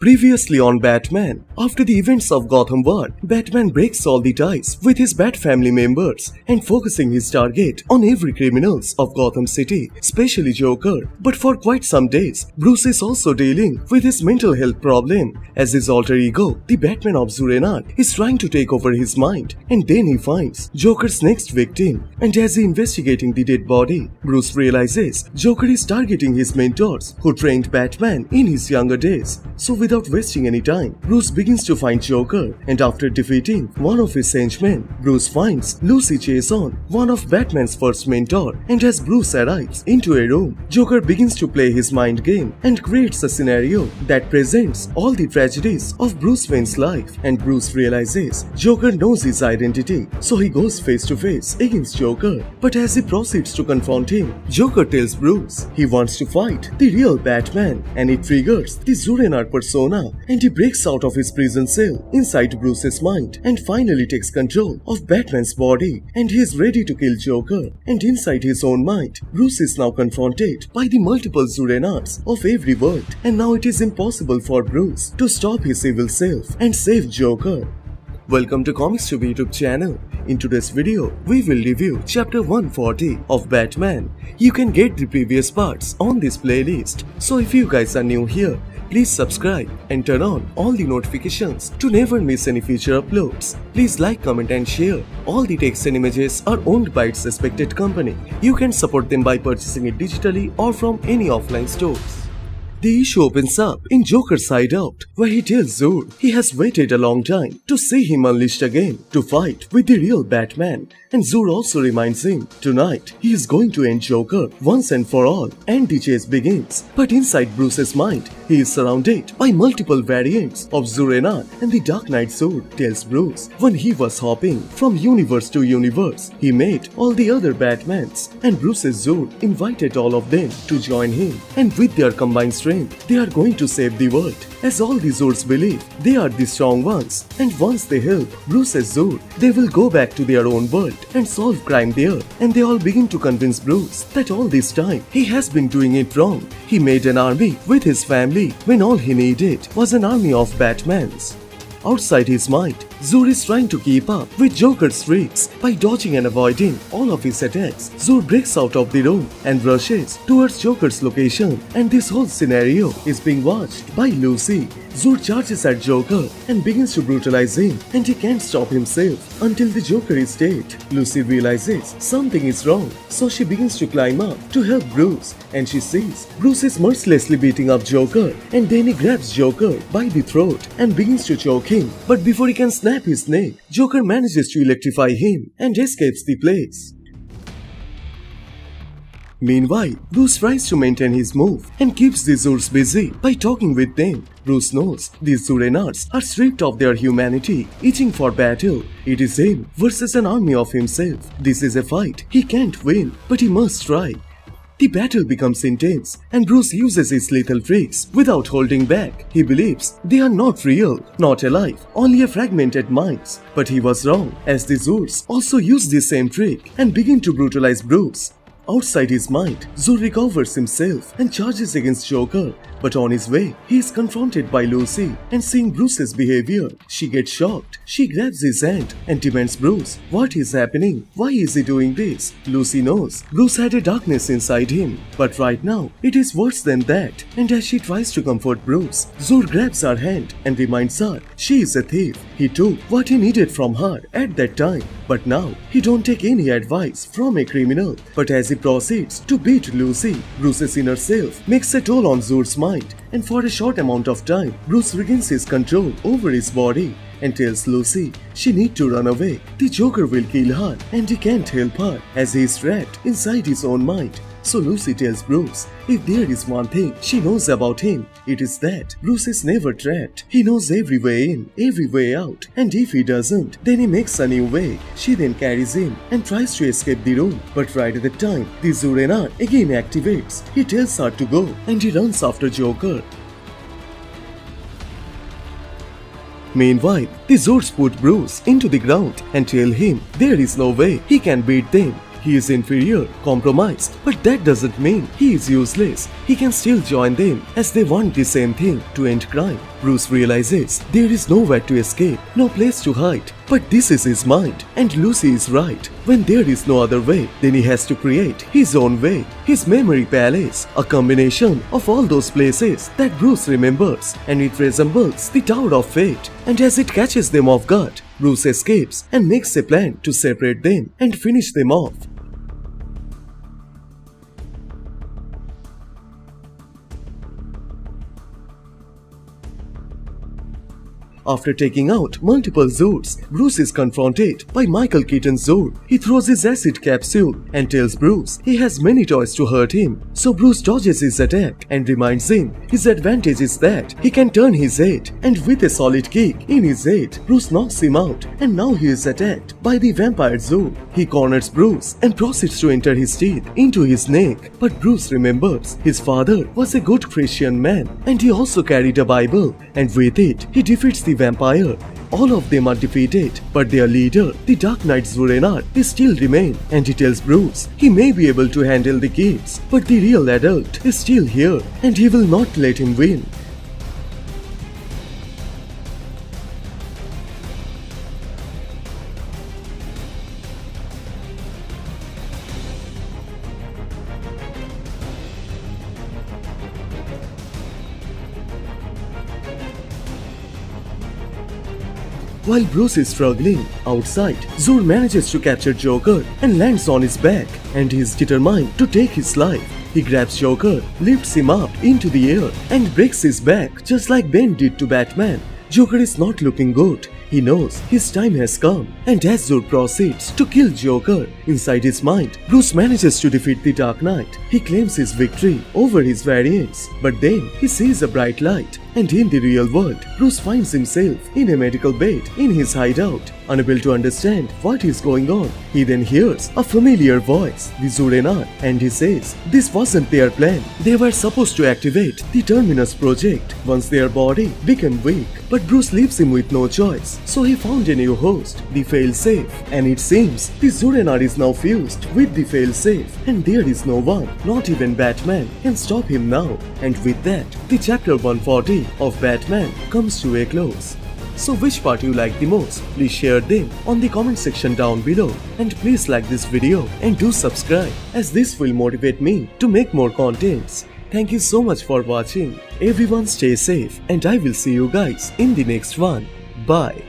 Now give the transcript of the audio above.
Previously on Batman, after the events of Gotham War, Batman breaks all the ties with his Bat family members and focusing his target on every criminals of Gotham City, especially Joker. But for quite some days, Bruce is also dealing with his mental health problem as his alter ego, the Batman of Zur Attacks, is trying to take over his mind, and then he finds Joker's next victim. And as he investigating the dead body, Bruce realizes Joker is targeting his mentors who trained Batman in his younger days. So without wasting any time, Bruce begins to find Joker, and after defeating one of his henchmen, Bruce finds Lucy Jason, one of Batman's first mentor, and as Bruce arrives into a room, Joker begins to play his mind game and creates a scenario that presents all the tragedies of Bruce Wayne's life, and Bruce realizes Joker knows his identity, so he goes face to face against Joker. But as he proceeds to confront him, Joker tells Bruce he wants to fight the real Batman, and it triggers the Zur Attacks persona, and he breaks out of his prison cell inside Bruce's mind and finally takes control of Batman's body, and he is ready to kill Joker. And inside his own mind, Bruce is now confronted by the multiple Zur Attacks of every world, and now it is impossible for Bruce to stop his evil self and save Joker. Welcome to Comicstube YouTube channel. In today's video, we will review chapter 140 of Batman. You can get the previous parts on this playlist, so if you guys are new here, please subscribe and turn on all the notifications to never miss any future uploads. Please like, comment and share. All the text and images are owned by its respected company. You can support them by purchasing it digitally or from any offline stores. The issue opens up in Joker's hideout, where he tells Zur he has waited a long time to see him unleashed again to fight with the real Batman, and Zur also reminds him tonight he is going to end Joker once and for all, and the chase begins. But inside Bruce's mind, he is surrounded by multiple variants of Zur Attacks, and the Dark Knight Zur tells Bruce when he was hopping from universe to universe, he met all the other Batmans, and Bruce's Zur invited all of them to join him, and with their combined strength, they are going to save the world, as all the Zurs believe they are the strong ones, and once they help Bruce's Zur, they will go back to their own world and solve crime there. And they all begin to convince Bruce that all this time he has been doing it wrong. He made an army with his family when all he needed was an army of Batmans. Outside his mind, Zur is trying to keep up with Joker's tricks by dodging and avoiding all of his attacks. Zur breaks out of the room and rushes towards Joker's location, and this whole scenario is being watched by Lucy. Zur charges at Joker and begins to brutalize him, and he can't stop himself until the Joker is dead. Lucy realizes something is wrong, so she begins to climb up to help Bruce, and she sees Bruce is mercilessly beating up Joker, and then he grabs Joker by the throat and begins to choke him. But before he can snap his neck, Joker manages to electrify him and escapes the place. Meanwhile, Bruce tries to maintain his move and keeps the Zurs busy by talking with them. Bruce knows these Zur Attacks are stripped of their humanity, itching for battle. It is him versus an army of himself. This is a fight he can't win, but he must try. The battle becomes intense, and Bruce uses his lethal tricks without holding back. He believes they are not real, not alive, only a fragmented minds. But he was wrong, as the Zurs also use the same trick and begin to brutalize Bruce. Outside his mind, Zur recovers himself and charges against Joker, but on his way, he is confronted by Lucy, and seeing Bruce's behavior, she gets shocked. She grabs his hand and demands Bruce, what is happening? Why is he doing this? Lucy knows Bruce had a darkness inside him, but right now, it is worse than that, and as she tries to comfort Bruce, Zur grabs her hand and reminds her she is a thief. He took what he needed from her at that time, but now he don't take any advice from a criminal. But as he proceeds to beat Lucy, Bruce's inner self makes a toll on Zur's mind, and for a short amount of time, Bruce regains his control over his body and tells Lucy she needs to run away. The Joker will kill her, and he can't help her as he is trapped inside his own mind. So Lucy tells Bruce if there is one thing she knows about him, it is that Bruce is never trapped. He knows every way in, every way out, and if he doesn't, then he makes a new way. She then carries him and tries to escape the room, but right at the time, the Zur Attacks again activates. He tells her to go, and he runs after Joker. Meanwhile, the Zurs put Bruce into the ground and tell him there is no way he can beat them. he is inferior, compromised, but that doesn't mean he is useless. He can still join them as they want the same thing, to end crime. Bruce realizes there is nowhere to escape, no place to hide. But this is his mind, and Lucy is right. When there is no other way, then he has to create his own way. His memory palace, a combination of all those places that Bruce remembers, and it resembles the Tower of Fate. And as it catches them off guard, Bruce escapes and makes a plan to separate them and finish them off. After taking out multiple Zors, Bruce is confronted by Michael Keaton's Zur. He throws his acid capsule and tells Bruce he has many toys to hurt him. So Bruce dodges his attack and reminds him his advantage is that he can turn his head, and with a solid kick in his head, Bruce knocks him out, and now he is attacked by the vampire Zur. He corners Bruce and proceeds to enter his teeth into his neck. But Bruce remembers his father was a good Christian man, and he also carried a Bible, and with it he defeats the vampire. All of them are defeated, but their leader, the Dark Knight Zur, still remains, and he tells Bruce he may be able to handle the kids, but the real adult is still here, and he will not let him win. While Bruce is struggling outside, Zur manages to capture Joker and lands on his back, and he is determined to take his life. He grabs Joker, lifts him up into the air, and breaks his back just like Bane did to Batman. Joker is not looking good. He knows his time has come, and as Zur proceeds to kill Joker, inside his mind, Bruce manages to defeat the Dark Knight. He claims his victory over his variants, but then he sees a bright light, and in the real world, Bruce finds himself in a medical bed in his hideout. Unable to understand what is going on, he then hears a familiar voice, the Zur, and he says this wasn't their plan. They were supposed to activate the Terminus project once their body became weak, but Bruce leaves him with no choice. So he found a new host, the Failsafe, and it seems the Zur is now fused with the Failsafe, and there is no one, not even Batman, can stop him now. And with that, the chapter 140 of Batman comes to a close. So which part you like the most? Please share them on the comment section down below, and please like this video and do subscribe, as this will motivate me to make more contents. Thank you so much for watching. Everyone stay safe, and I will see you guys in the next one. Bye.